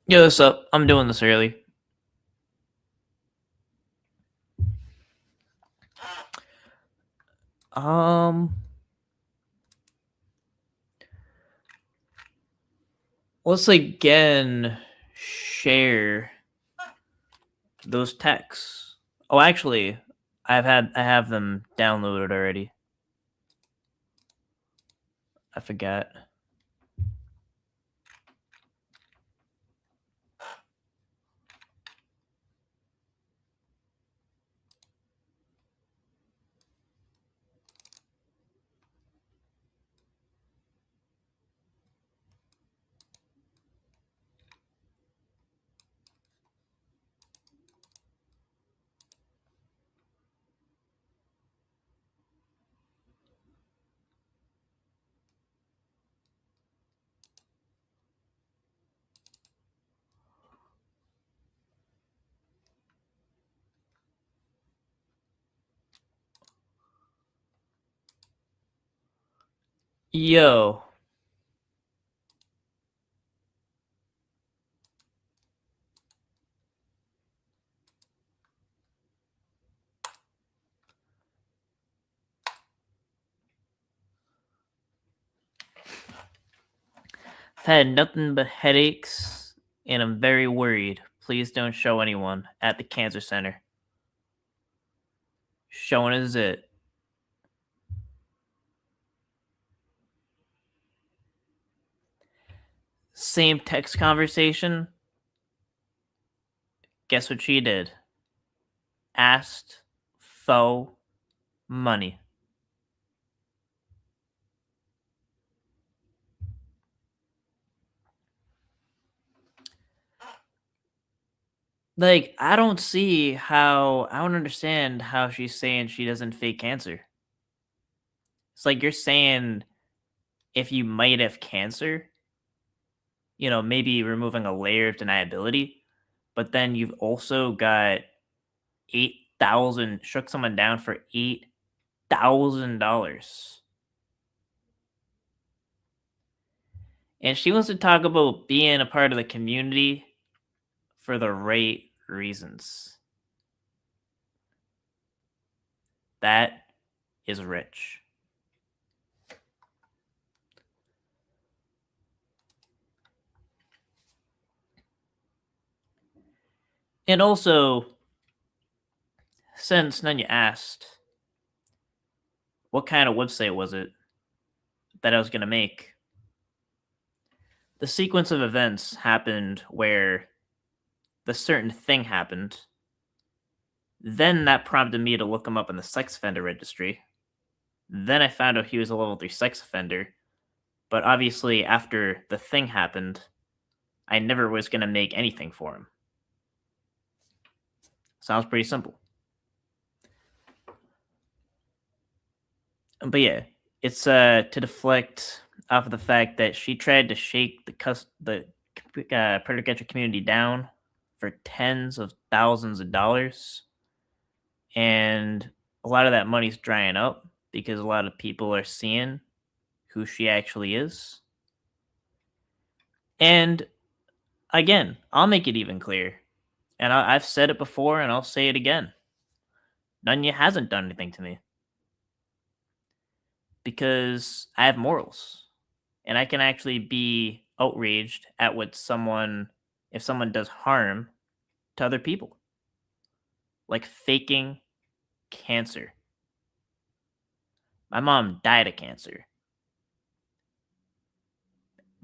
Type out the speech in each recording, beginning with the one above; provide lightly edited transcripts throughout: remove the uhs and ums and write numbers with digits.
Yo, what's up? I'm doing this early. Um, let's again share those texts. Oh, actually, I have them downloaded already. I forgot. Yo, I've had nothing but headaches, and I'm very worried. Please don't show anyone at the cancer center. Showing is it. Same text conversation. Guess what she did? Asked for money. Like, I don't understand how she's saying she doesn't fake cancer. It's like you're saying if you might have cancer, maybe removing a layer of deniability, but then you've also got 8,000, shook someone down for $8,000. And she wants to talk about being a part of the community for the right reasons. That is rich. And also, since Nanya asked, what kind of website was it that I was going to make? The sequence of events happened where the certain thing happened. Then that prompted me to look him up in the sex offender registry. Then I found out he was a level 3 sex offender. But obviously, after the thing happened, I never was going to make anything for him. Sounds pretty simple. But yeah, it's to deflect off of the fact that she tried to shake the predator community down for tens of thousands of dollars, and a lot of that money's drying up because a lot of people are seeing who she actually is. And again, I'll make it even clear, and I've said it before, and I'll say it again. Nunya hasn't done anything to me because I have morals, and I can actually be outraged at what someone if someone does harm to other people, like faking cancer. My mom died of cancer.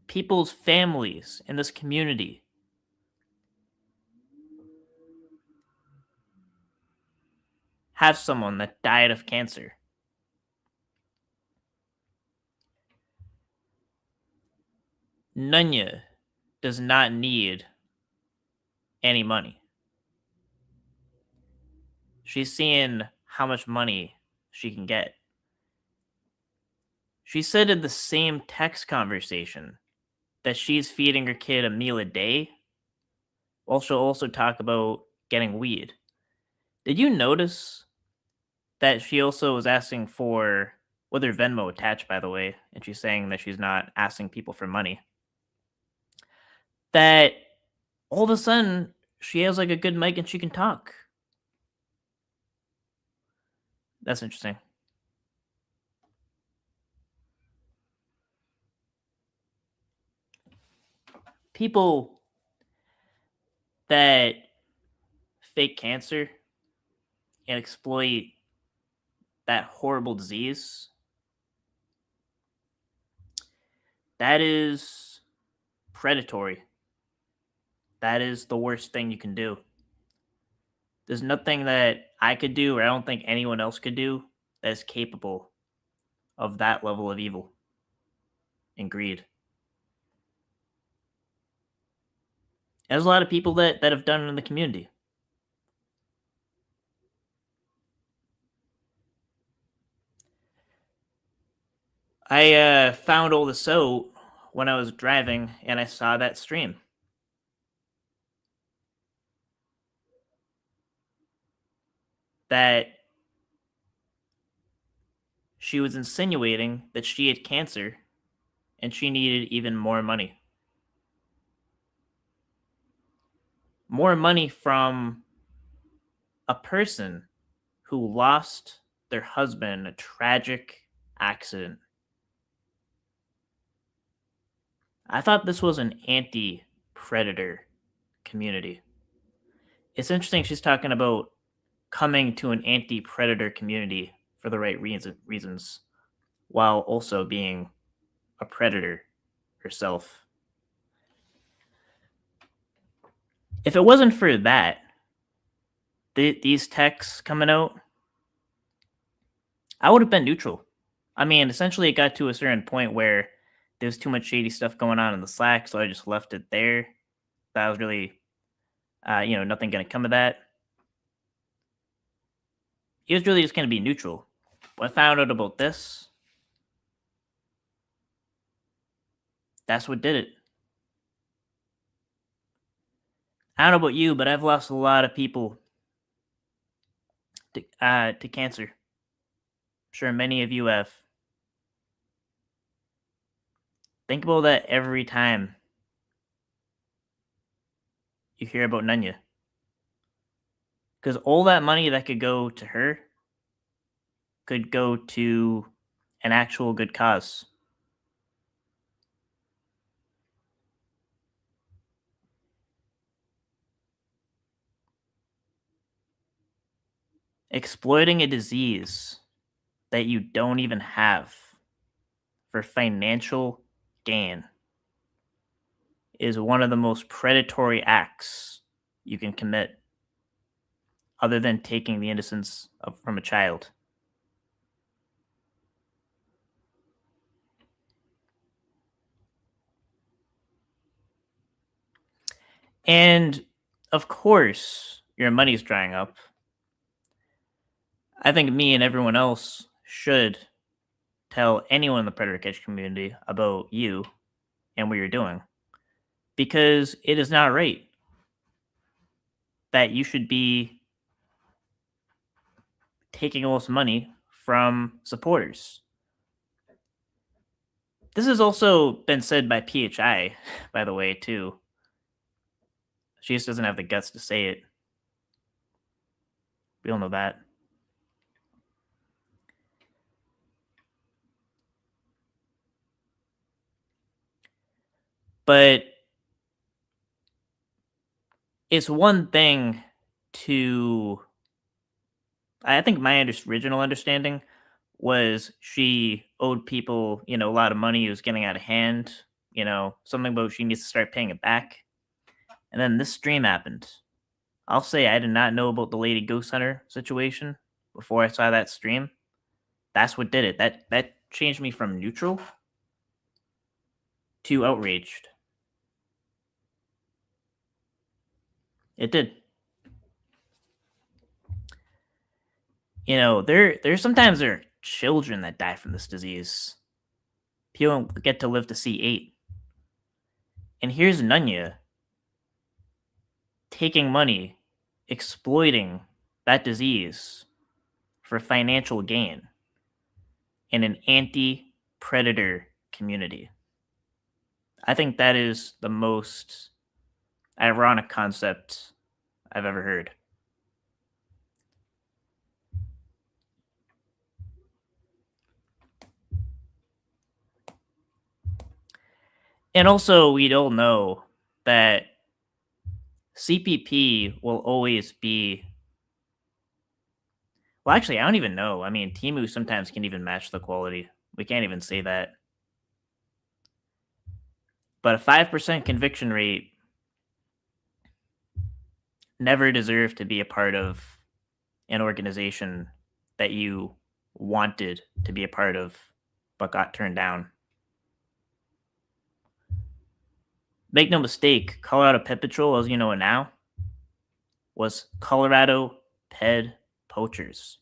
People's families in this community have someone that died of cancer. Nunya does not need any money. She's seeing how much money she can get. She said in the same text conversation that she's feeding her kid a meal a day. Well, she'll also talk about getting weed. Did you notice that she also was asking for with her Venmo attached, by the way, and she's saying that she's not asking people for money? That all of a sudden she has like a good mic and she can talk. That's interesting. People that fake cancer and exploit that horrible disease, that is predatory. That is the worst thing you can do. There's nothing that I could do, or I don't think anyone else could do, that is capable of that level of evil and greed. There's a lot of people that have done it in the community. I found all this out when I was driving and I saw that stream. That she was insinuating that she had cancer and she needed even more money. More money from a person who lost their husband in a tragic accident. I thought this was an anti predator community. It's interesting she's talking about coming to an anti predator community for the right reasons while also being a predator herself. If it wasn't for that, these texts coming out, I would have been neutral. I mean, essentially, it got to a certain point where there's too much shady stuff going on in the Slack, so I just left it there. That was really, nothing going to come of that. It was really just going to be neutral. When I found out about this, that's what did it. I don't know about you, but I've lost a lot of people to cancer. I'm sure many of you have. Think about that every time you hear about Nunya. Because all that money that could go to her could go to an actual good cause. Exploiting a disease that you don't even have for financial gain is one of the most predatory acts you can commit, other than taking the innocence from a child. And of course, your money's drying up. I think me and everyone else should tell anyone in the predator catch community about you and what you're doing, because it is not right that you should be taking all this money from supporters. This has also been said by PHI, by the way, too. She just doesn't have the guts to say it. We all know that. But it's one thing to. I think my original understanding was she owed people, a lot of money. It was getting out of hand. Something about she needs to start paying it back. And then this stream happened. I'll say I did not know about the Lady Ghost Hunter situation before I saw that stream. That's what did it. That changed me from neutral to outraged. It did. There's sometimes there are children that die from this disease. People don't get to live to see 8. And here's Nunya taking money, exploiting that disease for financial gain in an anti-predator community. I think that is the most ironic concept I've ever heard. And also, we all know that CPP will always be. Well, actually, I don't even know. I mean, Timu sometimes can even match the quality. We can't even say that. But a 5% conviction rate never deserved to be a part of an organization that you wanted to be a part of but got turned down. Make no mistake, Colorado Pet Patrol, as you know it now, was Colorado Ped Poachers.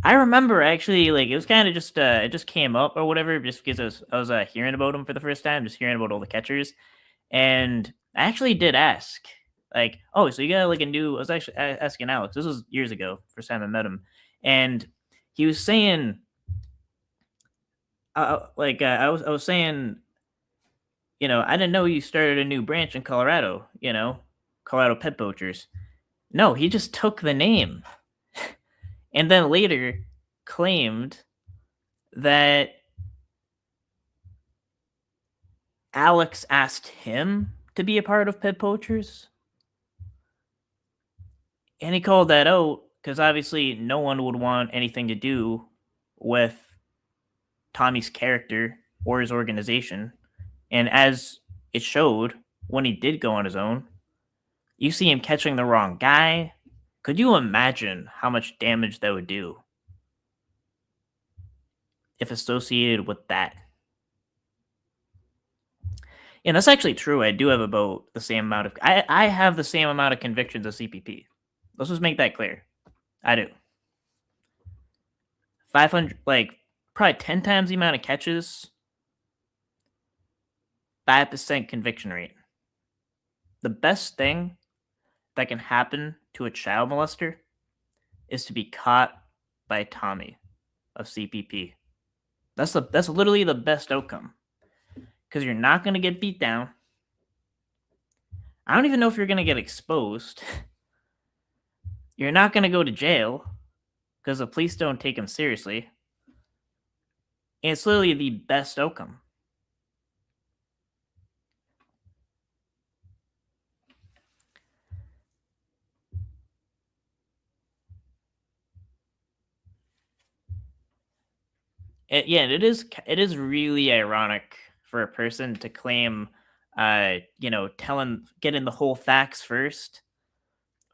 I remember actually, like, it was kind of just, it just came up or whatever, just because I was hearing about them for the first time, just hearing about all the catchers. And I actually did ask, like, oh, so you got like a new, I was actually asking Alex, this was years ago, first time I met him. And he was saying, I was saying, I didn't know you started a new branch in Colorado, Colorado Pet Poachers. No, he just took the name and then later claimed that Alex asked him to be a part of Pet Poachers. And he called that out because obviously no one would want anything to do with Tommy's character or his organization. And as it showed when he did go on his own, you see him catching the wrong guy. Could you imagine how much damage that would do if associated with that? And that's actually true. I do have about the same amount of I have the same amount of convictions as CPP. Let's just make that clear. I do. 500, like, probably 10 times the amount of catches, 5% conviction rate. The best thing that can happen to a child molester is to be caught by Tommy of CPP. That's literally the best outcome because you're not going to get beat down. I don't even know if you're going to get exposed. You're not going to go to jail because the police don't take him seriously. And it's literally the best outcome. It is really ironic for a person to claim, getting the whole facts first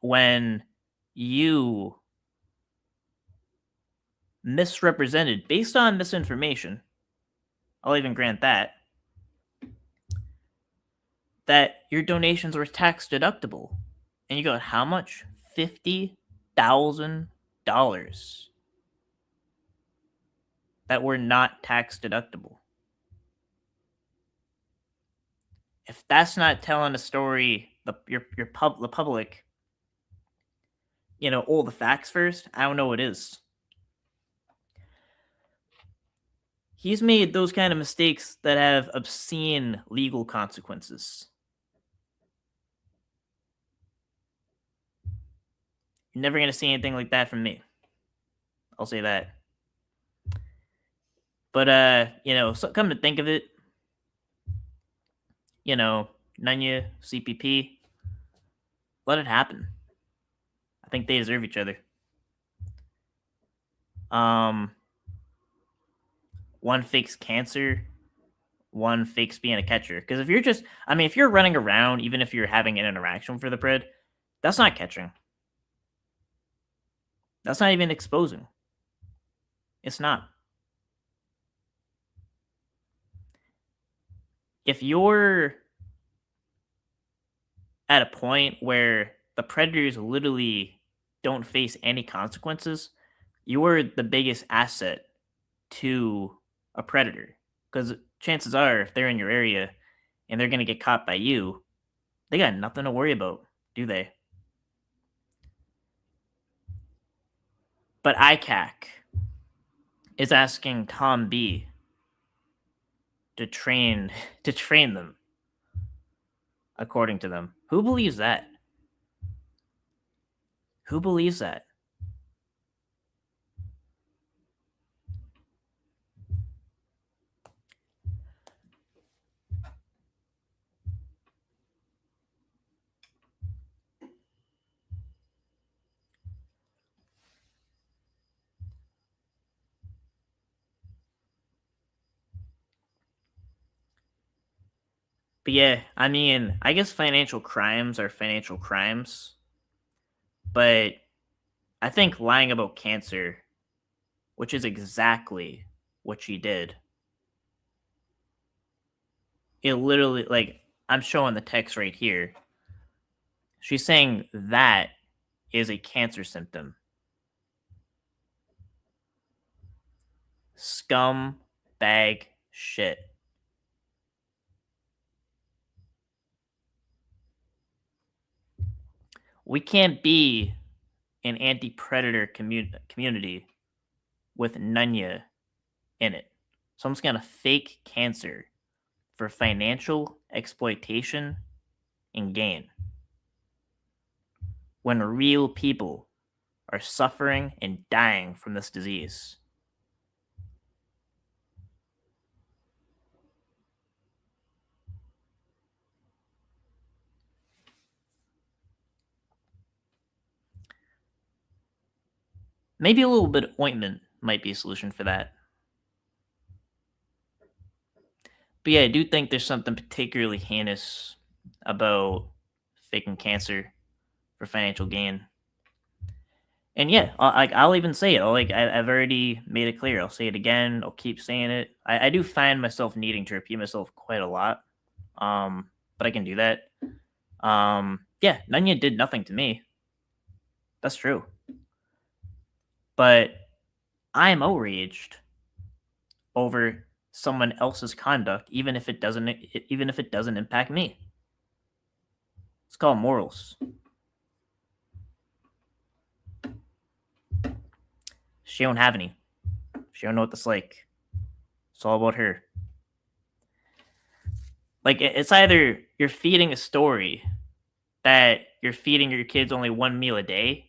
when you misrepresented based on misinformation. I'll even grant that your donations were tax deductible, and you got how much? $50,000 that were not tax deductible. If that's not telling a story, the public, all the facts first, I don't know what is. He's made those kind of mistakes that have obscene legal consequences. You're never going to see anything like that from me. I'll say that. But, so come to think of it, Nunya, CPP, let it happen. I think they deserve each other. One fakes cancer, one fakes being a catcher. Because if you're running around, even if you're having an interaction for the pred, that's not catching. That's not even exposing. It's not. If you're at a point where the predators literally don't face any consequences, you're the biggest asset to a predator. Because chances are, if they're in your area and they're going to get caught by you, they got nothing to worry about, do they? But ICAC is asking Tom B to train them. according to them. Who believes that? Who believes that? But yeah, I mean, I guess financial crimes are financial crimes, but I think lying about cancer, which is exactly what she did, it literally, like, I'm showing the text right here. She's saying that is a cancer symptom. Scum bag shit. We can't be an anti-predator community with Nunya in it. Someone's gonna fake cancer for financial exploitation and gain when real people are suffering and dying from this disease. Maybe a little bit of ointment might be a solution for that. But yeah, I do think there's something particularly heinous about faking cancer for financial gain. And yeah, I'll even say it. I've already made it clear. I'll say it again. I'll keep saying it. I do find myself needing to repeat myself quite a lot. But I can do that. Yeah, Nunya did nothing to me. That's true. But I am outraged over someone else's conduct, even if it doesn't impact me. It's called morals. She don't have any. She don't know what that's like. It's all about her. Like, it's either you're feeding a story that you're feeding your kids only one meal a day,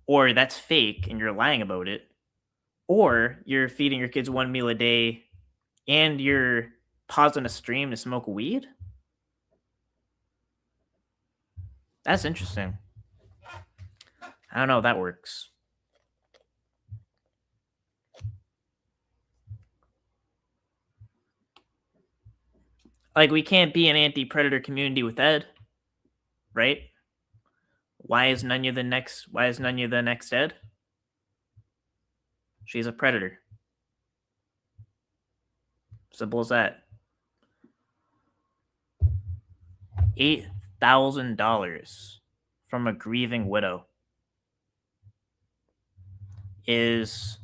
or that's fake and you're lying about it, or you're feeding your kids one meal a day and you're pausing a stream to smoke weed. That's interesting. I don't know if that works. Like, we can't be an anti-predator community with Ed, right? Why is Nunya the next Ed? She's a predator. Simple as that. $8,000 from a grieving widow is,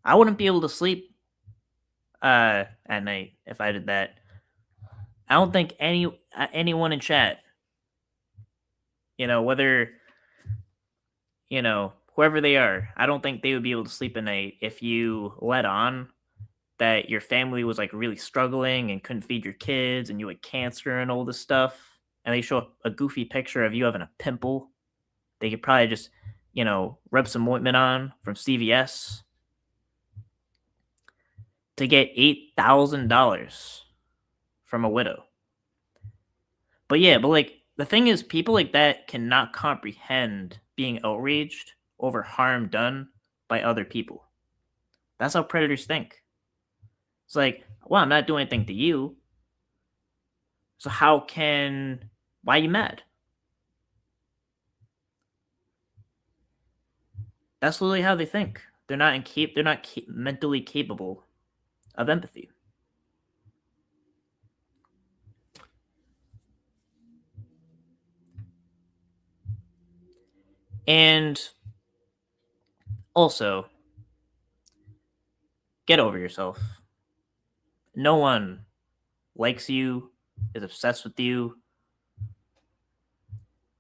I wouldn't be able to sleep at night if I did that. I don't think anyone in chat, whether whoever they are, I don't think they would be able to sleep at night if you let on that your family was like really struggling and couldn't feed your kids and you had cancer and all this stuff, and they show a goofy picture of you having a pimple. They could probably just, rub some ointment on from CVS to get $8,000 from a widow. But yeah, but like the thing is, people like that cannot comprehend being outraged over harm done by other people. That's how predators think. It's like, well, I'm not doing anything to you. So why are you mad? That's literally how they think. They're not mentally capable of empathy. And also, get over yourself. No one likes you, is obsessed with you,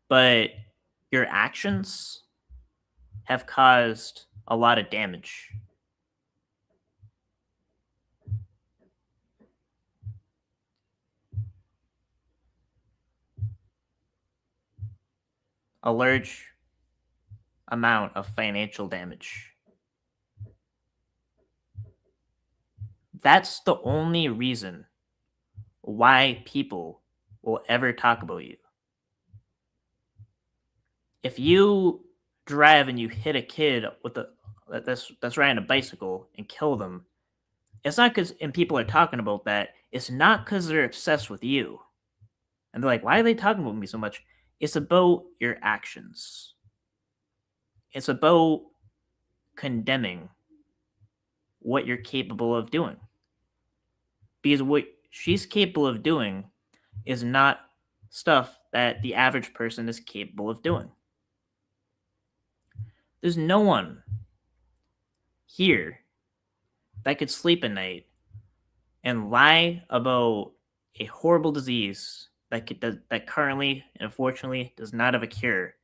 but your actions have caused a lot of damage. a large amount of financial damage. That's the only reason why people will ever talk about you. If you drive and you hit a kid with that's riding a bicycle and kill them, it's not because and people are talking about that. It's not because they're obsessed with you, and they're like, "Why are they talking about me so much?" It's about your actions. It's about condemning what you're capable of doing, because what she's capable of doing is not stuff that the average person is capable of doing. There's no one here that could sleep at night and lie about a horrible disease that currently, unfortunately, does not have a cure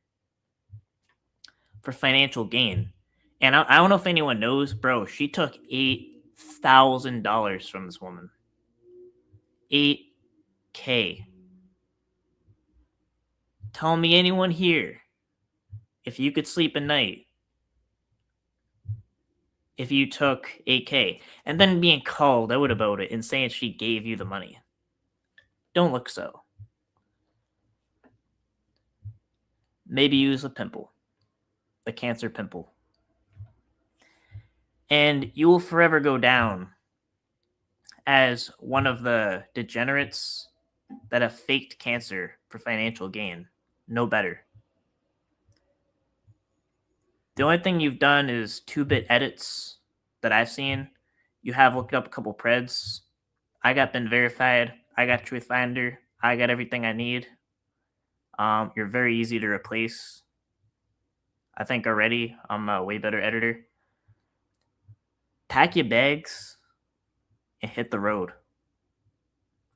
for financial gain. And I don't know if anyone knows, bro. She took $8,000 from this woman. 8K. Tell me anyone here, if you could sleep at night, if you took 8K, and then being called out about it and saying she gave you the money. Don't look so. Maybe use a pimple, the cancer pimple. And you will forever go down as one of the degenerates that have faked cancer for financial gain. No better. The only thing you've done is 2-bit edits that I've seen. You have looked up a couple preds. I got been verified. I got Truth Finder. I got everything I need. You're very easy to replace. I think already I'm a way better editor. Pack your bags and hit the road.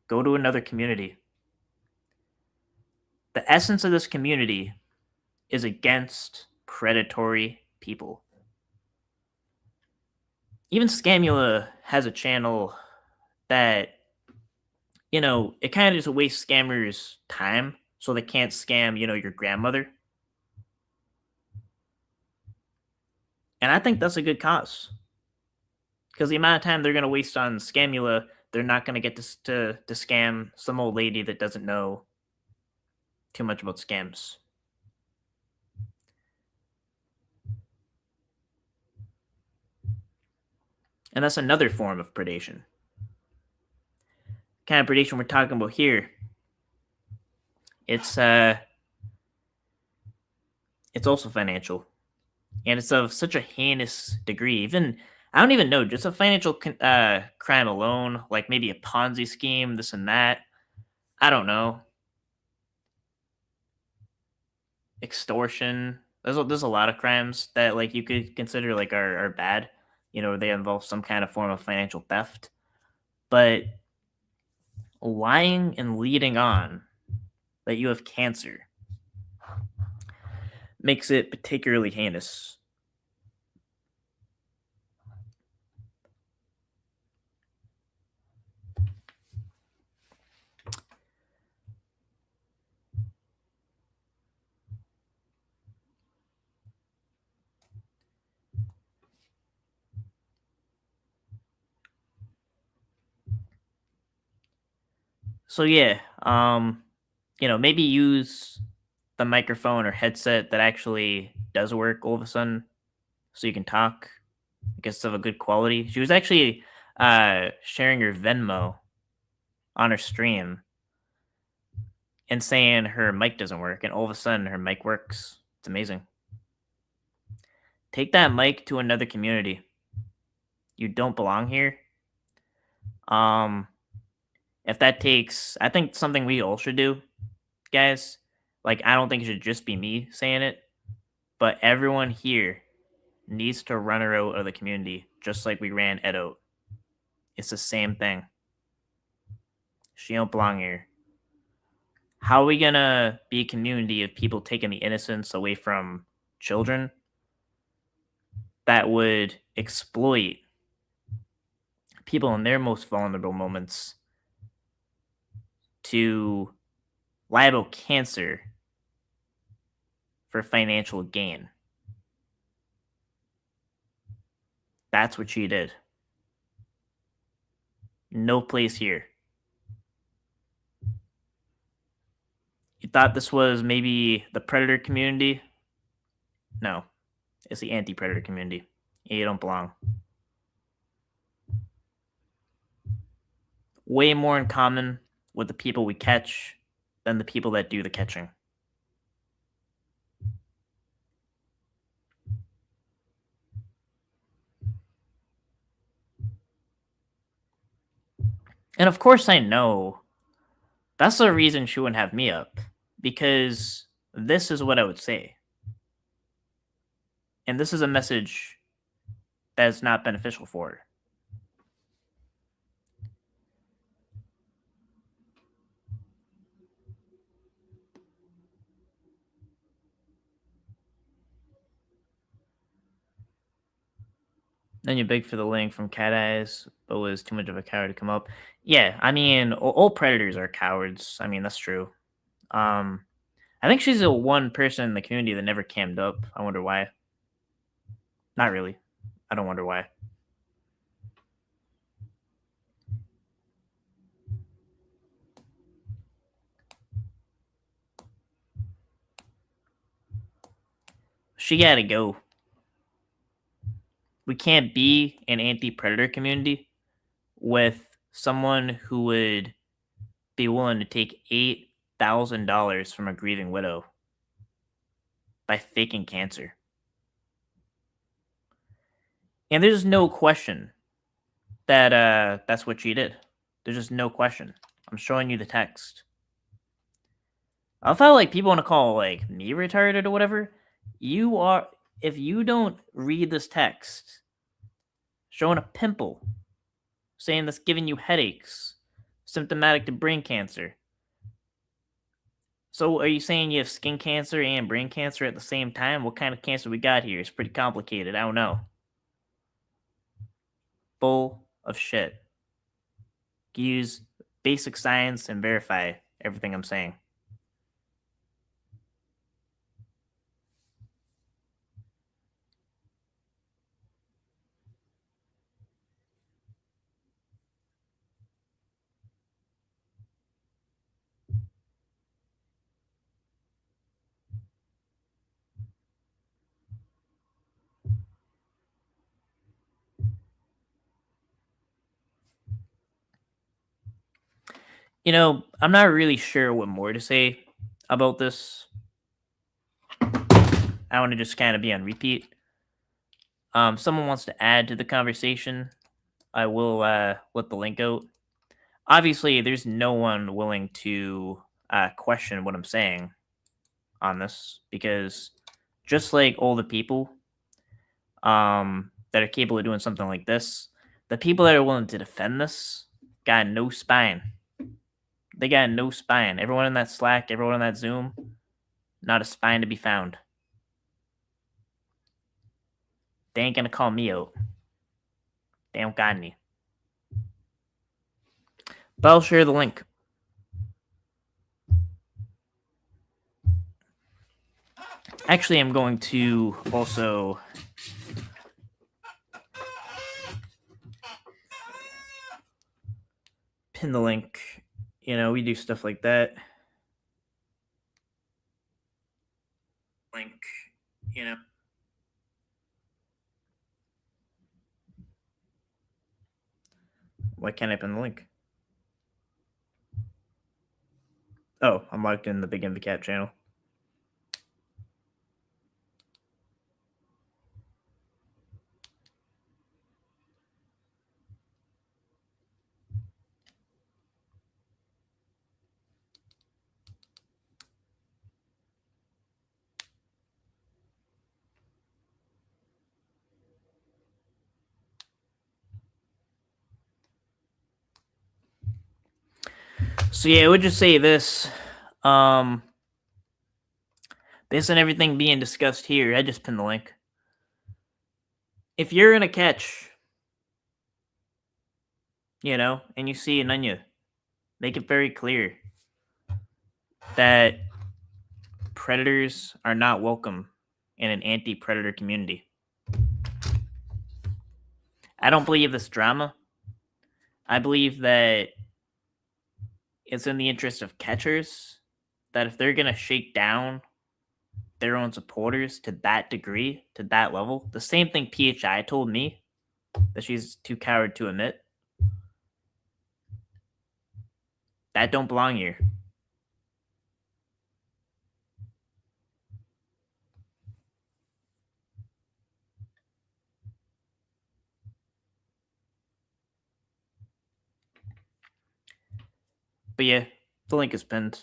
Go to another community. The essence of this community is against predatory people. Even Scamula has a channel that, it kind of just wastes scammers' time so they can't scam, your grandmother. And I think that's a good cause. Because the amount of time they're going to waste on Scamula, they're not going to get to scam some old lady that doesn't know too much about scams. And that's another form of predation. Kind of predation we're talking about here. It's also financial. And it's of such a heinous degree. Even I don't even know, just a financial crime alone, like maybe a Ponzi scheme, this and that. I don't know. Extortion. There's a lot of crimes that like you could consider like are bad. They involve some kind of form of financial theft. But lying and leading on that you have cancer makes it particularly heinous. So yeah, maybe use the microphone or headset that actually does work all of a sudden so you can talk. I guess of a good quality. She was actually sharing her Venmo on her stream and saying her mic doesn't work, and all of a sudden her mic works. It's amazing. Take that mic to another community. You don't belong here. If that takes, I think something we all should do, guys. Like, I don't think it should just be me saying it, but everyone here needs to run her out of the community, just like we ran Ed out. It's the same thing. She don't belong here. How are we gonna be a community of people taking the innocence away from children that would exploit people in their most vulnerable moments to lie about cancer for financial gain. That's what she did. No place here. You thought this was maybe the predator community? No, it's the anti-predator community. You don't belong. Way more in common with the people we catch than the people that do the catching. And of course, I know that's the reason she wouldn't have me up, because this is what I would say. And this is a message that is not beneficial for her. Then you beg for the link from Cat Eyes, but was too much of a coward to come up. Yeah, I mean, all predators are cowards. I mean, that's true. I think she's the one person in the community that never cammed up. I wonder why. Not really. I don't wonder why. She gotta go. We can't be an anti-predator community with someone who would be willing to take $8,000 from a grieving widow by faking cancer. And there's no question that that's what she did. There's just no question. I'm showing you the text. I thought like people want to call like me retarded or whatever. You are, if you don't read this text, showing a pimple, saying that's giving you headaches, symptomatic to brain cancer. So are you saying you have skin cancer and brain cancer at the same time? What kind of cancer we got here? It's pretty complicated. I don't know. Full of shit. Use basic science and verify everything I'm saying. You know, I'm not really sure what more to say about this. I want to just kind of be on repeat. Someone wants to add to the conversation, I will let the link out. Obviously, there's no one willing to question what I'm saying on this, because just like all the people that are capable of doing something like this, the people that are willing to defend this got no spine. They got no spine. Everyone in that Slack, everyone in that Zoom, not a spine to be found. They ain't gonna call me out. They don't got any. But I'll share the link. Actually, I'm going to also pin the link. You know, we do stuff like that. Link, you know. Why can't I pin the link? Oh, I'm logged in the Big Envy Cat channel. So yeah, I would just say this. Based on everything being discussed here, I just pinned the link. If you're in a catch, you know, and you see Anunya, make it very clear that predators are not welcome in an anti-predator community. I don't believe this drama. I believe that it's in the interest of catchers that if they're going to shake down their own supporters to that degree, to that level, the same thing PHI told me that she's too coward to admit, that don't belong here. But yeah, the link is pinned.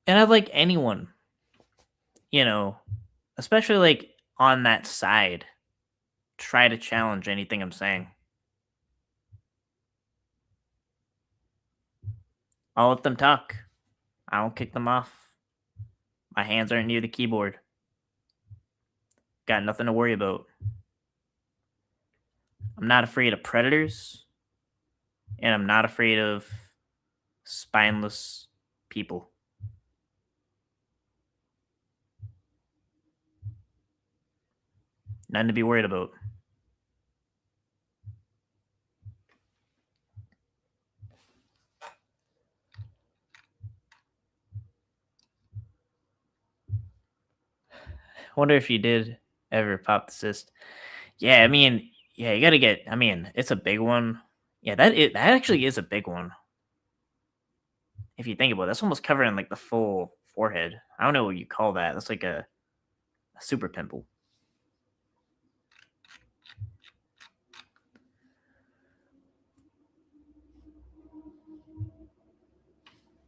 And I'd like anyone, especially like on that side, try to challenge anything I'm saying. I'll let them talk. I don't kick them off. My hands aren't near the keyboard. Got nothing to worry about. I'm not afraid of predators, and I'm not afraid of spineless people. Nothing to be worried about. I wonder if you did ever pop the cyst. Yeah, I mean, yeah, you gotta get. I mean, it's a big one. Yeah, that actually is a big one. If you think about it, that's almost covering like the full forehead. I don't know what you call that. That's like a super pimple.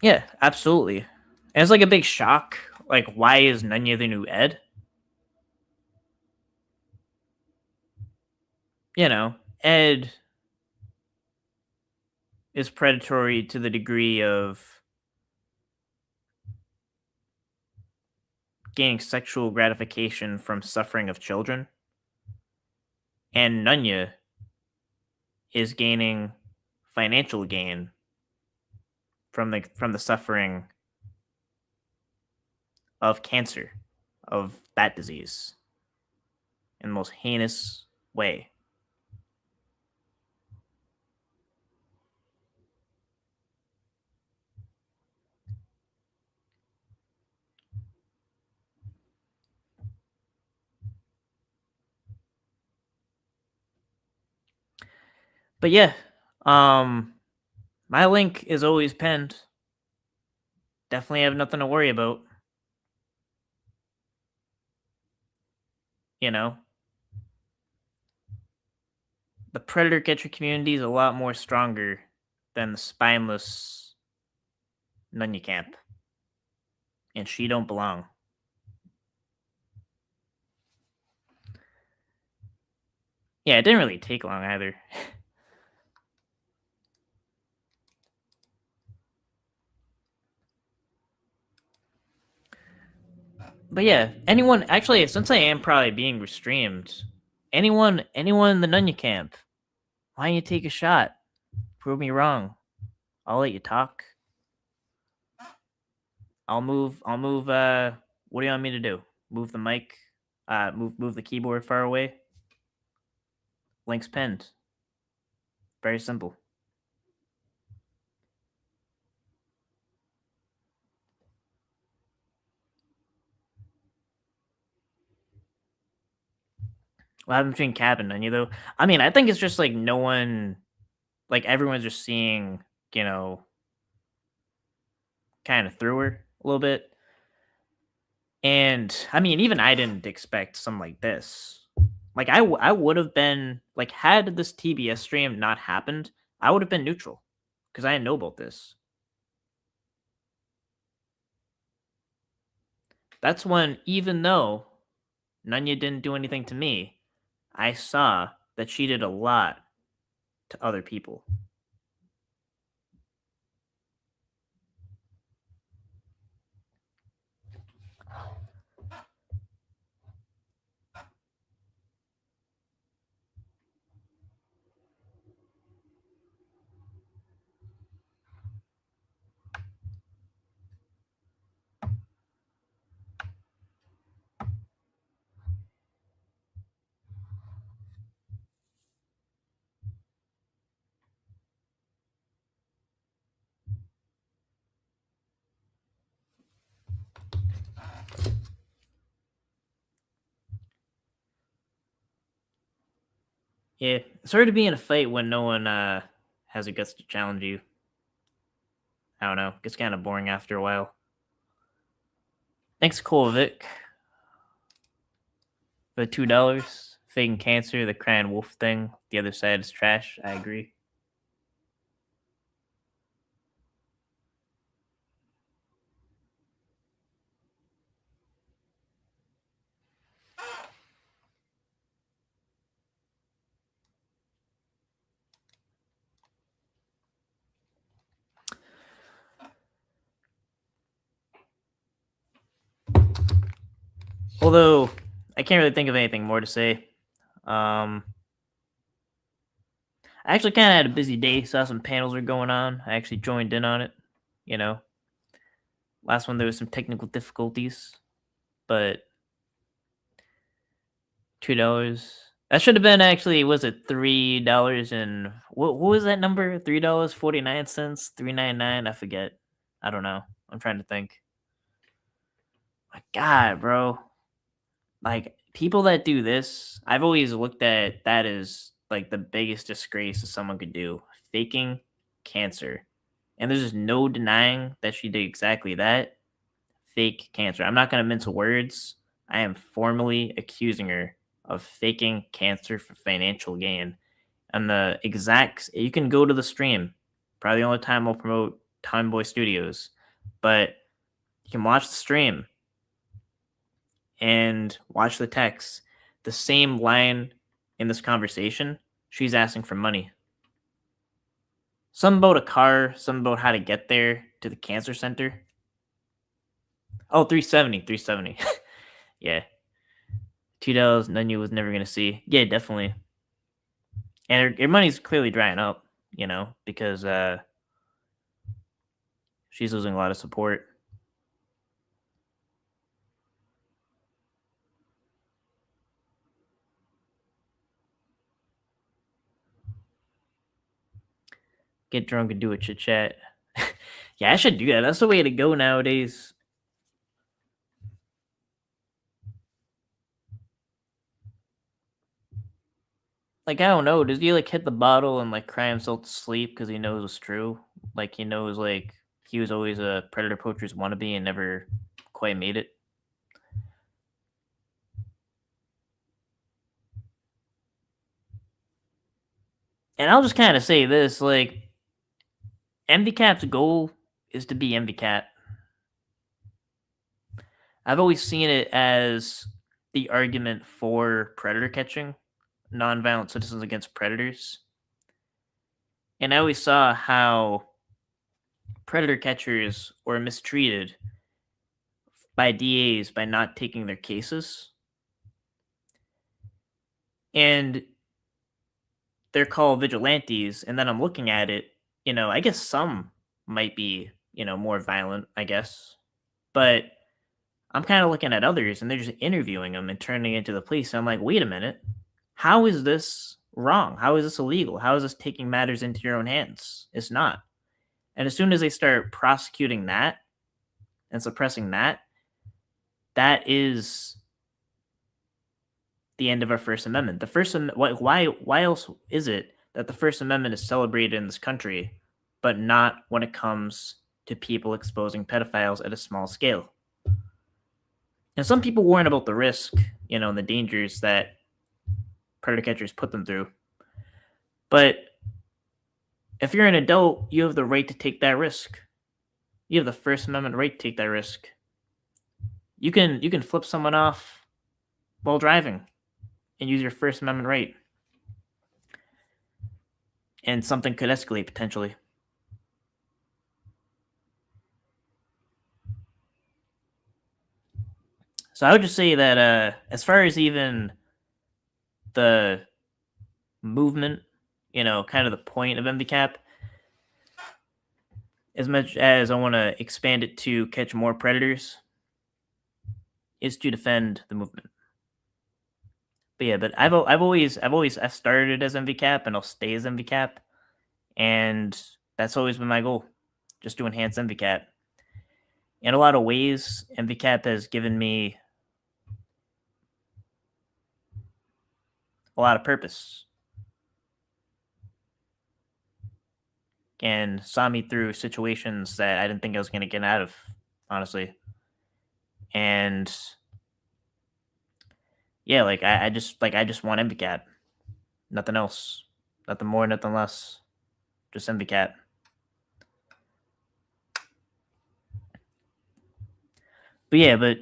Yeah, absolutely. And it's like a big shock. Like, why is Nunya the new Ed? Ed is predatory to the degree of gaining sexual gratification from suffering of children. And Nunya is gaining financial gain from the suffering of cancer, of that disease, in the most heinous way. But yeah, my link is always pinned. Definitely have nothing to worry about. You know, the predator catcher community is a lot more stronger than the spineless Nunya camp, and she don't belong. Yeah, it didn't really take long either. But yeah, anyone actually, since I am probably being restreamed, anyone in the Nunya camp, why don't you take a shot? Prove me wrong. I'll let you talk. I'll move. What do you want me to do? Move the mic. Move the keyboard far away. Links pinned. Very simple. What happened between Cap and Nunya though? I mean, I think it's just like no one, like everyone's just seeing, kind of through her a little bit. And I mean, even I didn't expect something like this. Like I would have been like, had this TBS stream not happened, I would have been neutral because I didn't know about this. That's when, even though Nunya didn't do anything to me, I saw that she did a lot to other people. Yeah, it's hard to be in a fight when no one has the guts to challenge you. I don't know. It gets kind of boring after a while. Thanks, Kovic, for the $2. Faking cancer, the crying wolf thing. The other side is trash. I agree. Although I can't really think of anything more to say. I actually kind of had a busy day. Saw some panels were going on. I actually joined in on it. You know, last one there was some technical difficulties, but $2. That should have been actually. Was it $3 and what was that number? $3.49, 3.99. I forget. I don't know. I'm trying to think. My God, bro. Like people that do this, I've always looked at that as like the biggest disgrace that someone could do. Faking cancer. And there's just no denying that she did exactly that. Fake cancer. I'm not going to mince words. I am formally accusing her of faking cancer for financial gain. And the exact, you can go to the stream. Probably the only time I'll promote Time Boy Studios, but you can watch the stream and watch the text. The same line in this conversation, she's asking for money. Some about a car, some about how to get there to the cancer center. Oh, 370, 370. Yeah. $2 none you was never gonna see. Yeah, definitely. And her money's clearly drying up, because she's losing a lot of support. Get drunk and do a chit chat. Yeah, I should do that. That's the way to go nowadays. Like, I don't know. Does he like hit the bottle and like cry himself to sleep because he knows it's true? Like he knows like he was always a predator poacher's wannabe and never quite made it. And I'll just kind of say this: like, MVCat's goal is to be MVCat. I've always seen it as the argument for predator catching, nonviolent citizens against predators. And I always saw how predator catchers were mistreated by DAs by not taking their cases. And they're called vigilantes. And then I'm looking at it, I guess some might be, more violent, I guess. But I'm kind of looking at others and they're just interviewing them and turning it into the police. And I'm like, wait a minute. How is this wrong? How is this illegal? How is this taking matters into your own hands? It's not. And as soon as they start prosecuting that and suppressing that, that is the end of our First Amendment. The First why else is it that the First Amendment is celebrated in this country, but not when it comes to people exposing pedophiles at a small scale? And some people warn about the risk, and the dangers that predator catchers put them through. But if you're an adult, you have the right to take that risk. You have the First Amendment right to take that risk. You can flip someone off while driving and use your First Amendment right. And something could escalate potentially. So I would just say that as far as even the movement, kind of the point of MVCap, as much as I want to expand it to catch more predators, is to defend the movement. But yeah, but I've started as MVCap and I'll stay as MVCap, and that's always been my goal, just to enhance MVCap. In a lot of ways, MVCap has given me a lot of purpose. and saw me through situations that I didn't think I was going to get out of, honestly. And yeah, like I just want MVCat, nothing else, nothing more, nothing less, just MVCat. But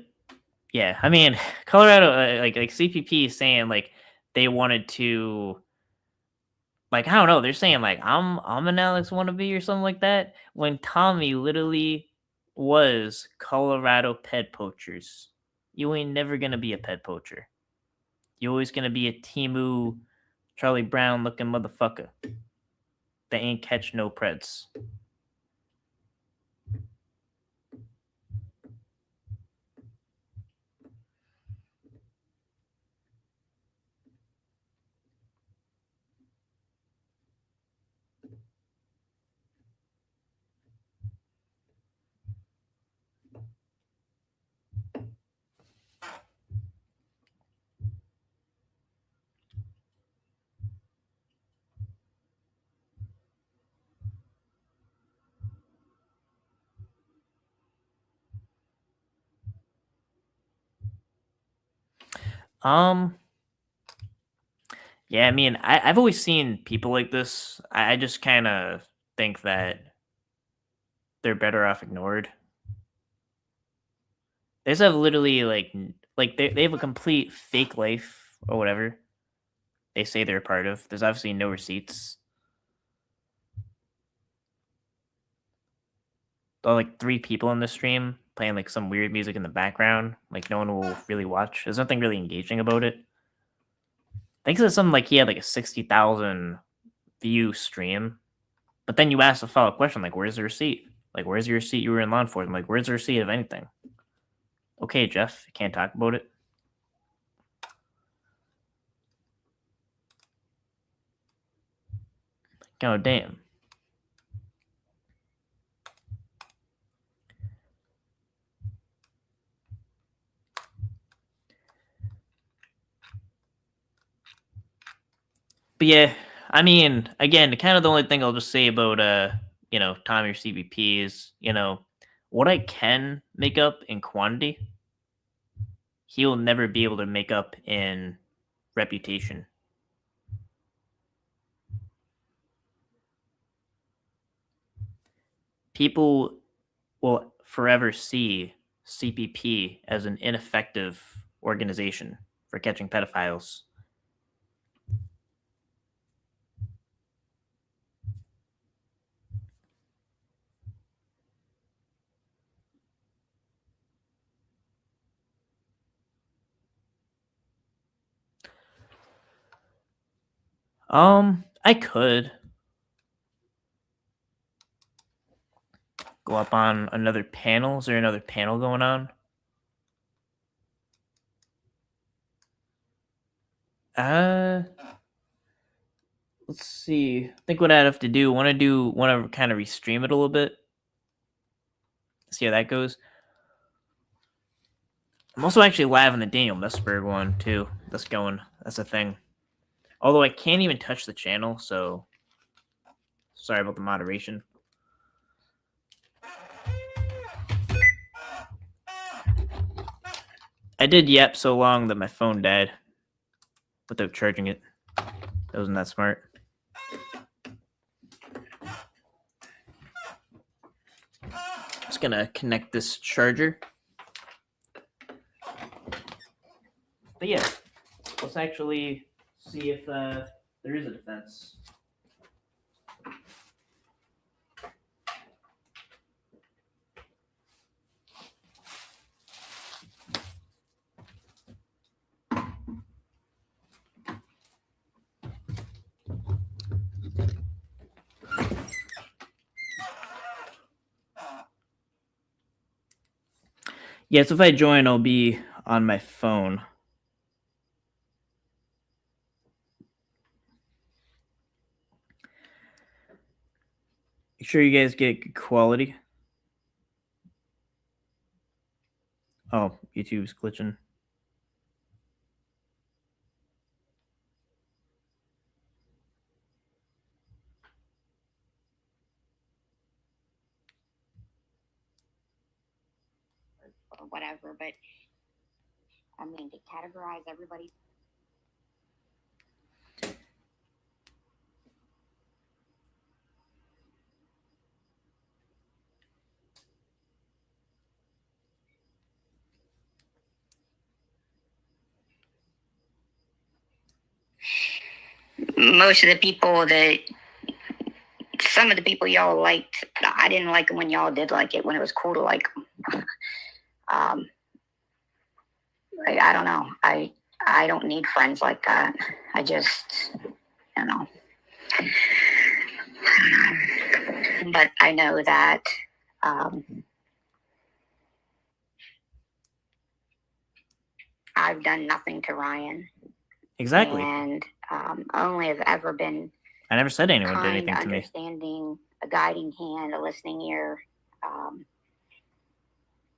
yeah, I mean, Colorado, like CPP is saying like they wanted to, like, I don't know, they're saying like I'm an Alex wannabe or something like that. When Tommy literally was Colorado pet poachers. You ain't never gonna be a pet poacher. You're always gonna be a Timu, Charlie Brown looking motherfucker that ain't catch no preds. Um, yeah, I mean, I've always seen people like this. I just kind of think that they're better off ignored. They just have literally like they have a complete fake life or whatever they say they're a part of. There's obviously no receipts. There are like three people in the stream playing like some weird music in the background. Like no one will really watch. There's nothing really engaging about it. I think it's something like he had like a 60,000 view stream. But then you ask a follow up question like, where's the receipt? Like, where's your receipt you were in law enforcement? Like, where's the receipt of anything? Okay, Jeff, you can't talk about it. God damn. But yeah, I mean, again, kind of the only thing I'll just say about Tommy or CBP is, what I can make up in quantity, he'll never be able to make up in reputation. People will forever see CPP as an ineffective organization for catching pedophiles. I could go up on another panel. Is there another panel going on? Let's see. I think what I'd have to do, want to kind of restream it a little bit. See how that goes. I'm also actually live on the Daniel Messberg one too. That's going. That's a thing. Although I can't even touch the channel, so sorry about the moderation. I did yap so long that my phone died without charging it. That wasn't that smart. Just gonna connect this charger. But yeah, let's actually see if there is a defense. Yeah, so if I join, I'll be on my phone. Make sure you guys get good quality. Oh, YouTube's glitching. or whatever. But I mean, to categorize everybody. Most of the people that, some of the people y'all liked, I didn't like them when y'all did like it, when it was cool to like them. Like, I don't know. I don't need friends like that. I just, you know. But I know that I've done nothing to Ryan. Exactly. And only have ever been. I never said anyone did kind, anything to me. Understanding, a guiding hand, a listening ear.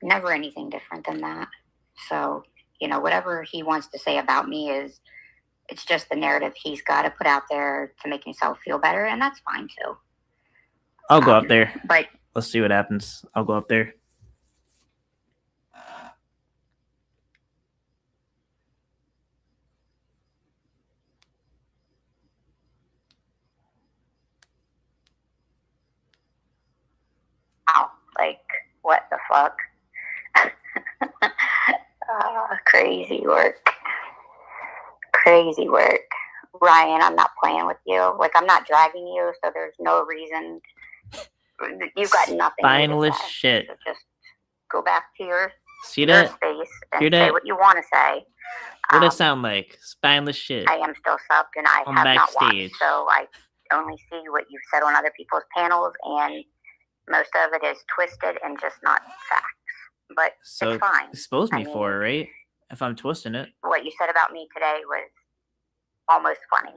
Never anything different than that. So, you know, whatever he wants to say about me is, it's just the narrative he's got to put out there to make himself feel better, and that's fine too. I'll go up there. But let's see what happens. I'll go up there. Wow, like, what the fuck? Crazy work. Crazy work. Ryan, I'm not playing with you. Like, I'm not dragging you, so there's no reason. You've got nothing. Spineless shit. So just go back to your space and say what you want to say. What does it sound like? Spineless shit. I am still subbed, and I have not watched, so I only see what you've said on other people's panels, and most of it is twisted and just not facts. But so it's fine. Expose me for it, right? If I'm twisting it. What you said about me today was almost funny.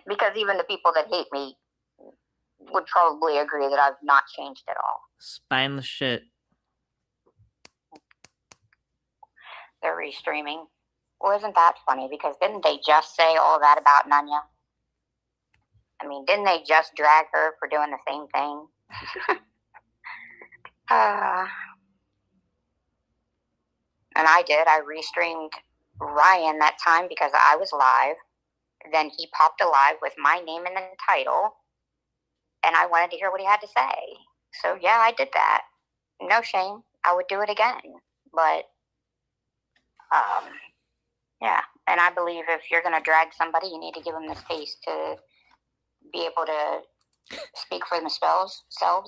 Because even the people that hate me would probably agree that I've not changed at all. Spineless shit. They're restreaming. Well, isn't that funny? Because didn't they just say all that about Nunya? I mean, didn't they just drag her for doing the same thing? And I did. I restreamed Ryan that time because I was live. Then he popped alive with my name in the title, and I wanted to hear what he had to say. So yeah, I did that. No shame. I would do it again. But yeah, and I believe if you're going to drag somebody, you need to give them the space to be able to speak for themselves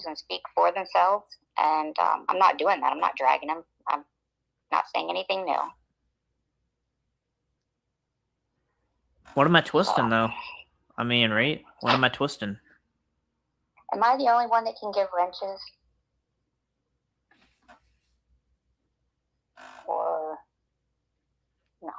and speak for themselves. And I'm not doing that. I'm not dragging them. I'm not saying anything new. What am I twisting, though? I mean, right? What am I twisting? Am I the only one that can give wrenches? Or no?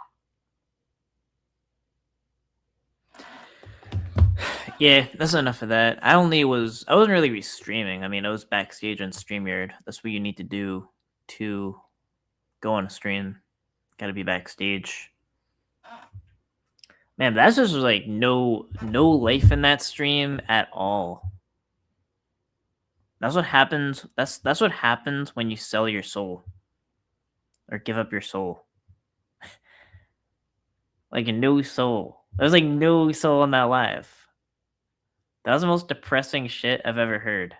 Yeah, that's enough of that. I wasn't really restreaming. I mean, I was backstage on StreamYard. That's what you need to do to go on a stream. Gotta be backstage. Man, that's just like no life in that stream at all. That's what happens. That's what happens when you sell your soul. Or give up your soul. Like no soul. There's like no soul in that live. That was the most depressing shit I've ever heard.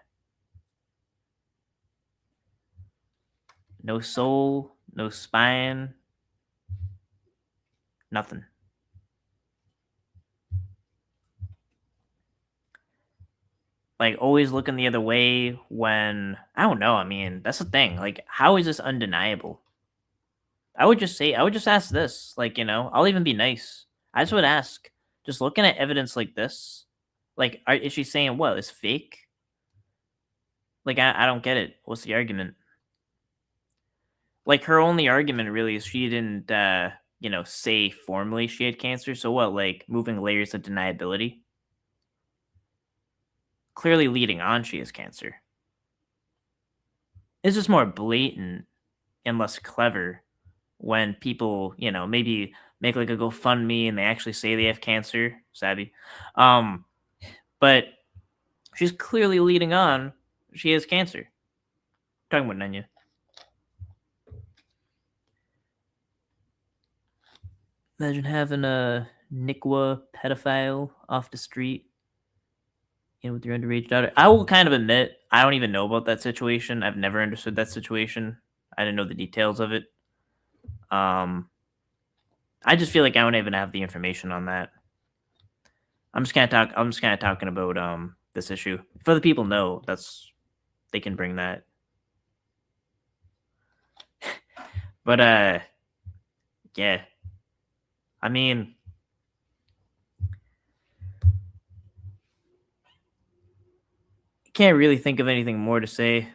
No soul, no spine, nothing. Like always looking the other way when, I don't know, I mean, that's the thing. Like, how is this undeniable? I would just ask this. Like, you know, I'll even be nice. I just would ask, just looking at evidence like this, like, is she saying what? It's fake? Like, I don't get it. What's the argument? Like, her only argument really is she didn't, you know, say formally she had cancer. So what, like, moving layers of deniability? Clearly leading on she has cancer. It's just more blatant and less clever when people, you know, maybe make like a GoFundMe and they actually say they have cancer. Savvy. But she's clearly leading on she has cancer. Talking about Nunya. Imagine having a Nikwa pedophile off the street, with your underage daughter. I will kind of admit I don't even know about that situation. I've never understood that situation. I didn't know the details of it. Um, I just feel like I don't even have the information on that. I'm just kind of talking about this issue. If other people know, they can bring that. But yeah. I mean, can't really think of anything more to say.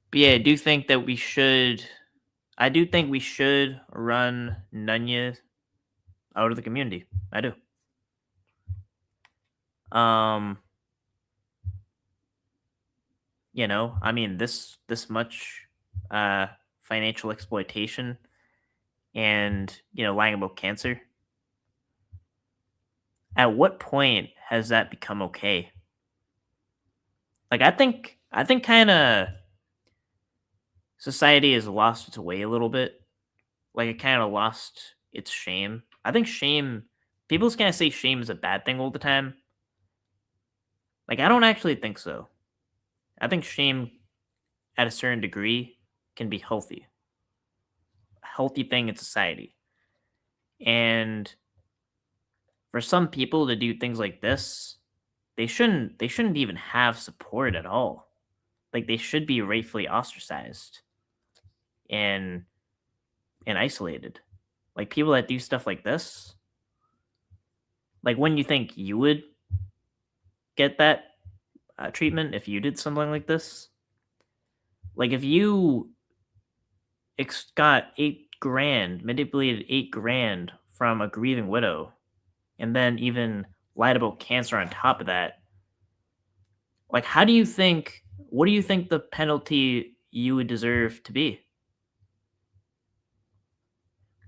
But yeah, I do think that we should. I do think we should run Nunya out of the community. I do. Um, I mean this much financial exploitation and lying about cancer. At what point has that become okay? Like I think kind of society has lost its way a little bit. Like it kind of lost its shame. I think shame people just kind of say shame is a bad thing all the time. Like I don't actually think so. I think shame at a certain degree can be healthy. A healthy thing in society. And for some people to do things like this, they shouldn't even have support at all. Like they should be rightfully ostracized and isolated. Like people that do stuff like this, like when you think you would get that treatment if you did something like this, like if you got 8 grand, manipulated 8 grand from a grieving widow, and then even lied about cancer on top of that, like what do you think the penalty you would deserve to be?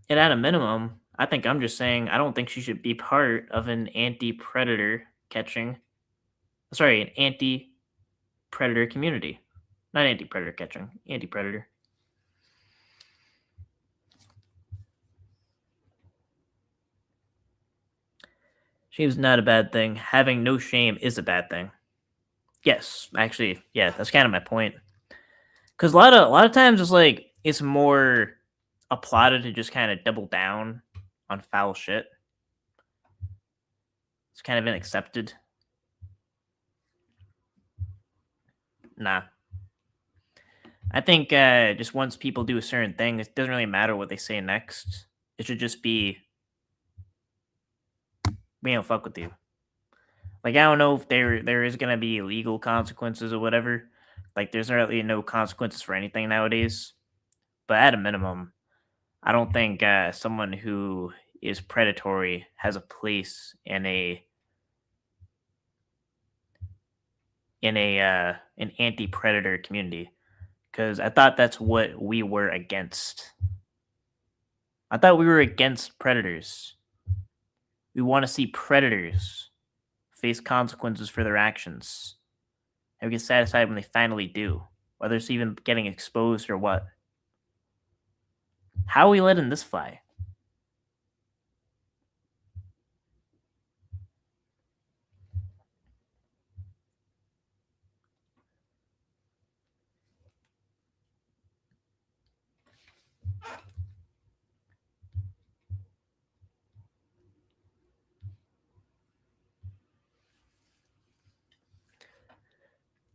And at a minimum, I think I'm just saying I don't think she should be part of an anti-predator catching. Sorry, an anti-predator community, not anti-predator catching, anti-predator. Shame's not a bad thing. Having no shame is a bad thing. Yes, actually, yeah, that's kind of my point. Because a lot of times it's more applauded to just kind of double down on foul shit. It's kind of been accepted. Nah, I think just once people do a certain thing, it doesn't really matter what they say next. It should just be, we don't fuck with you. Like I don't know if there is gonna be legal consequences or whatever. Like there's really no consequences for anything nowadays. But at a minimum, I don't think someone who is predatory has a place in an anti-predator community, because I thought that's what we were against. I thought we were against predators. We want to see predators face consequences for their actions, and we get satisfied when they finally do, whether it's even getting exposed or what. How are we letting this fly?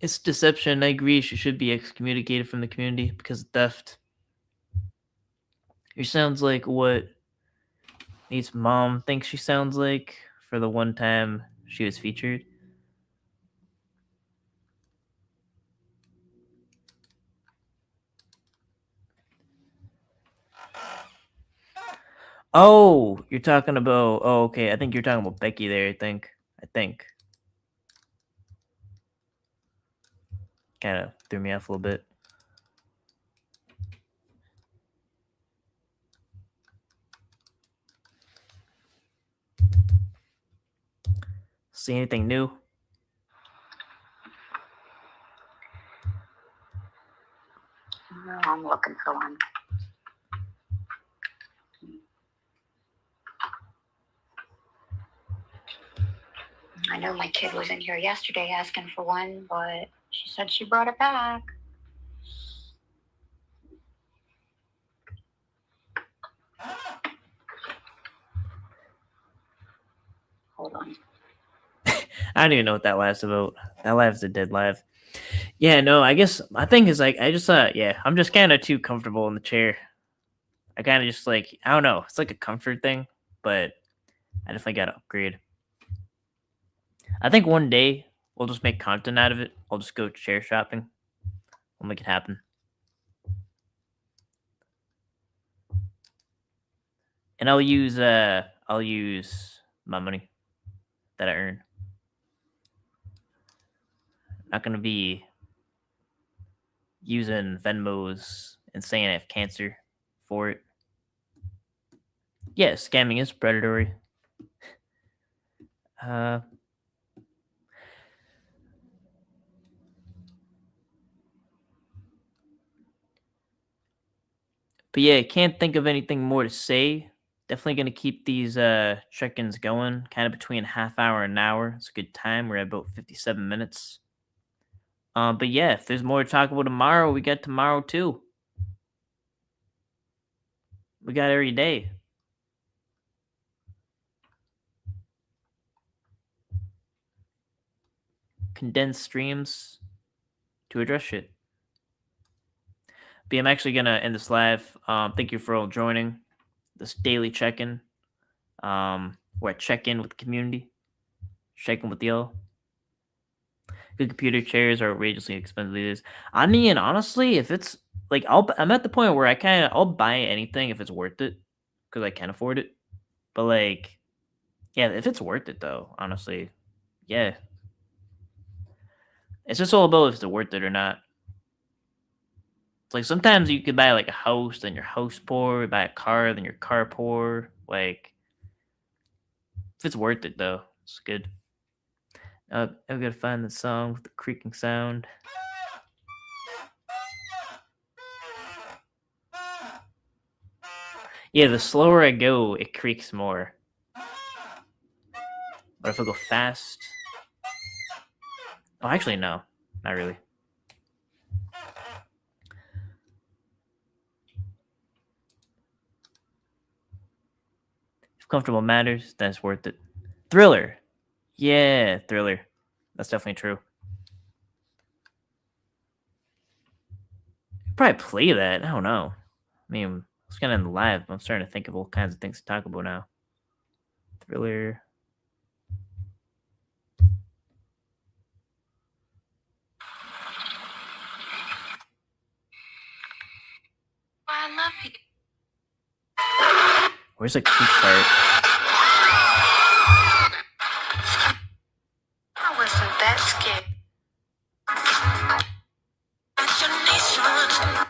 It's deception. I agree. She should be excommunicated from the community because of theft. She sounds like what Nate's mom thinks she sounds like for the one time she was featured. Oh, you're talking about. Oh, okay. I think you're talking about Becky there. I think. Kind of threw me off a little bit. See anything new? No, I'm looking for one. I know my kid was in here yesterday asking for one, but she said she brought it back. Hold on. I don't even know what that laugh's about. That laugh's a dead laugh. Yeah, no, I guess my thing is like I just yeah, I'm just kind of too comfortable in the chair. I kind of just like I don't know. It's like a comfort thing, but I definitely gotta upgrade. I think one day we'll just make content out of it. I'll just go chair shopping. We'll make it happen. And I'll use my money that I earn. Not gonna be using Venmos and saying I have cancer for it. Yeah, scamming is predatory. But yeah, can't think of anything more to say. Definitely gonna keep these check-ins going, kind of between a half hour and an hour. It's a good time. We're at about 57 minutes. But yeah, if there's more to talk about tomorrow, we got tomorrow too. We got every day. Condensed streams to address shit. But I'm actually gonna end this live. Thank you for all joining this daily check-in. Where I check in with the community, check in with y'all. Good computer chairs are outrageously expensive these days. I mean, honestly, if it's like I'm at the point where I'll buy anything if it's worth it because I can afford it. But like, yeah, if it's worth it though, honestly, yeah. It's just all about if it's worth it or not. It's like sometimes you could buy like a house, then your house poor. You buy a car, then your car poor. Like, if it's worth it though, it's good. I'm gonna find the song with the creaking sound. Yeah, the slower I go, it creaks more. But if I go fast... Oh, actually, no. Not really. If comfortable matters, then it's worth it. Thriller. Yeah, Thriller. That's definitely true. Probably play that. I don't know. I mean, it's kind of in the live. I'm starting to think of all kinds of things to talk about now. Thriller. I love you. Where's the creep part? I wasn't that scared.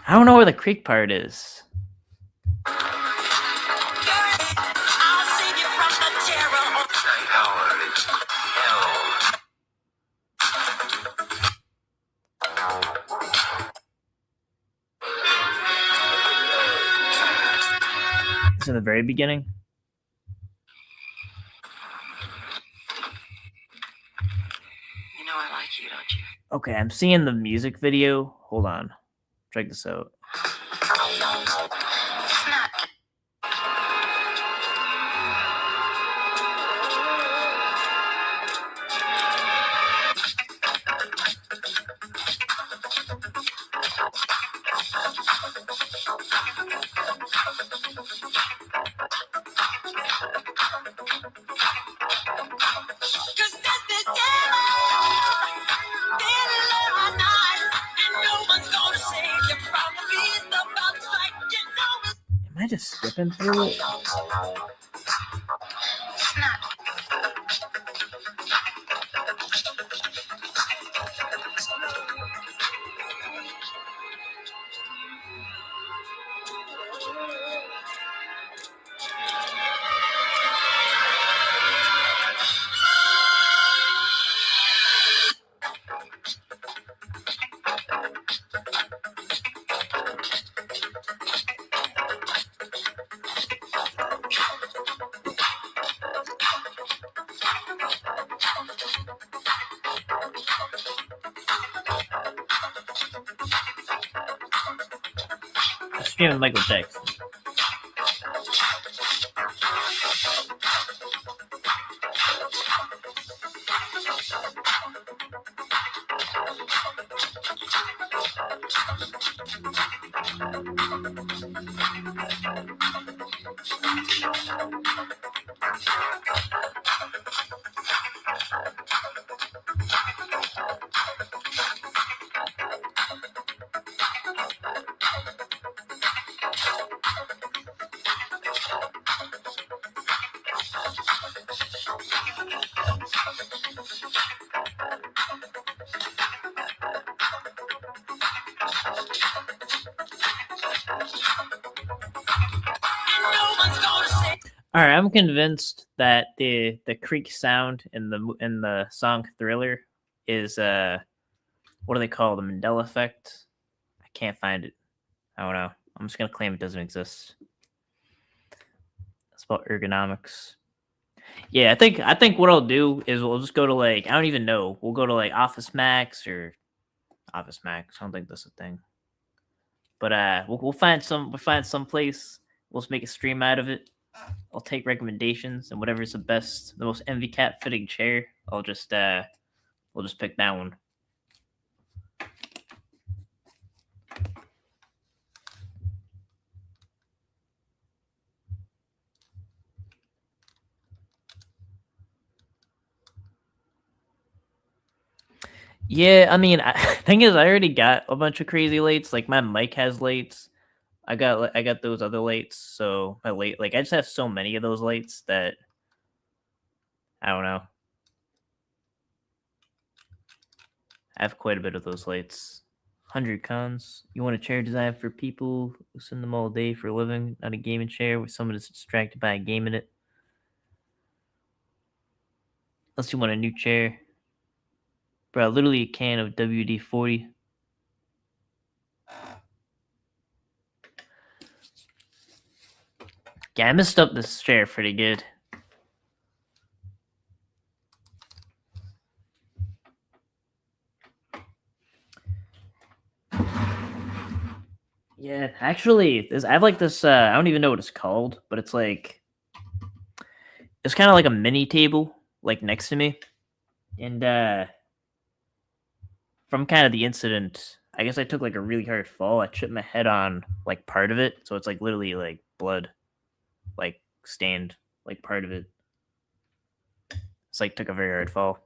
I don't know where the creek part is. It's in the very beginning. You know I like you, don't you? Okay, I'm seeing the music video. Hold on. Check this out. Am I just skipping through it? streaming Michael Jackson. All right, I'm convinced that the creak sound in the song Thriller is what do they call the Mandela effect? I can't find it. I don't know. I'm just gonna claim it doesn't exist. It's about ergonomics. Yeah, I think what I'll do is we'll just go to like I don't even know. We'll go to like Office Max or Office Max. I don't think that's a thing. But we'll find some place. We'll just make a stream out of it. I'll take recommendations and whatever's the most MVCat fitting chair. We'll just pick that one. Yeah, I mean, thing is, I already got a bunch of crazy lights. Like my mic has lights. I got those other lights. So my light, like I just have so many of those lights that I don't know. I have quite a bit of those lights. 100 cons. You want a chair designed for people who spend them all day for a living, not a gaming chair with someone that's distracted by a game in it. Unless you want a new chair. Bro, literally a can of WD-40. Yeah, I messed up this chair pretty good. Yeah, actually, I have like this. I don't even know what it's called, but it's like it's kind of like a mini table, like next to me, and from kind of the incident, I guess I took like a really hard fall. I chipped my head on like part of it, so it's like literally like blood, like stained, like part of it. It's like took a very hard fall.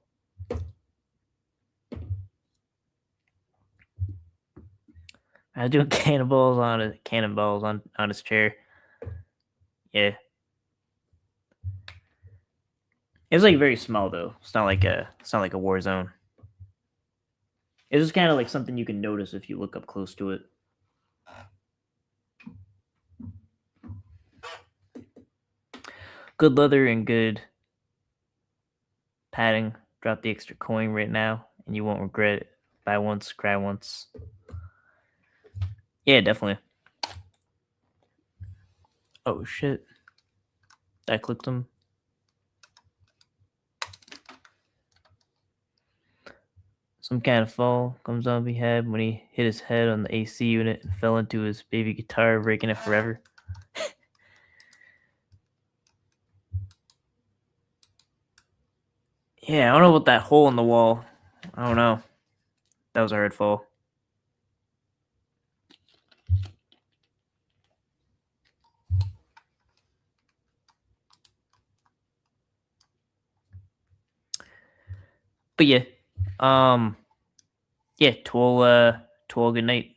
I was doing cannonballs on his chair. Yeah. It was like very small though. It's not like a war zone. It's just kind of like something you can notice if you look up close to it. Good leather and good padding. Drop the extra coin right now, and you won't regret it. Buy once, cry once. Yeah, definitely. Oh shit! I clicked him. Some kind of fall comes on his head when he hit his head on the AC unit and fell into his baby guitar, breaking it forever. Yeah, I don't know about that hole in the wall. I don't know. That was a hard fall. But yeah, yeah, to all good night.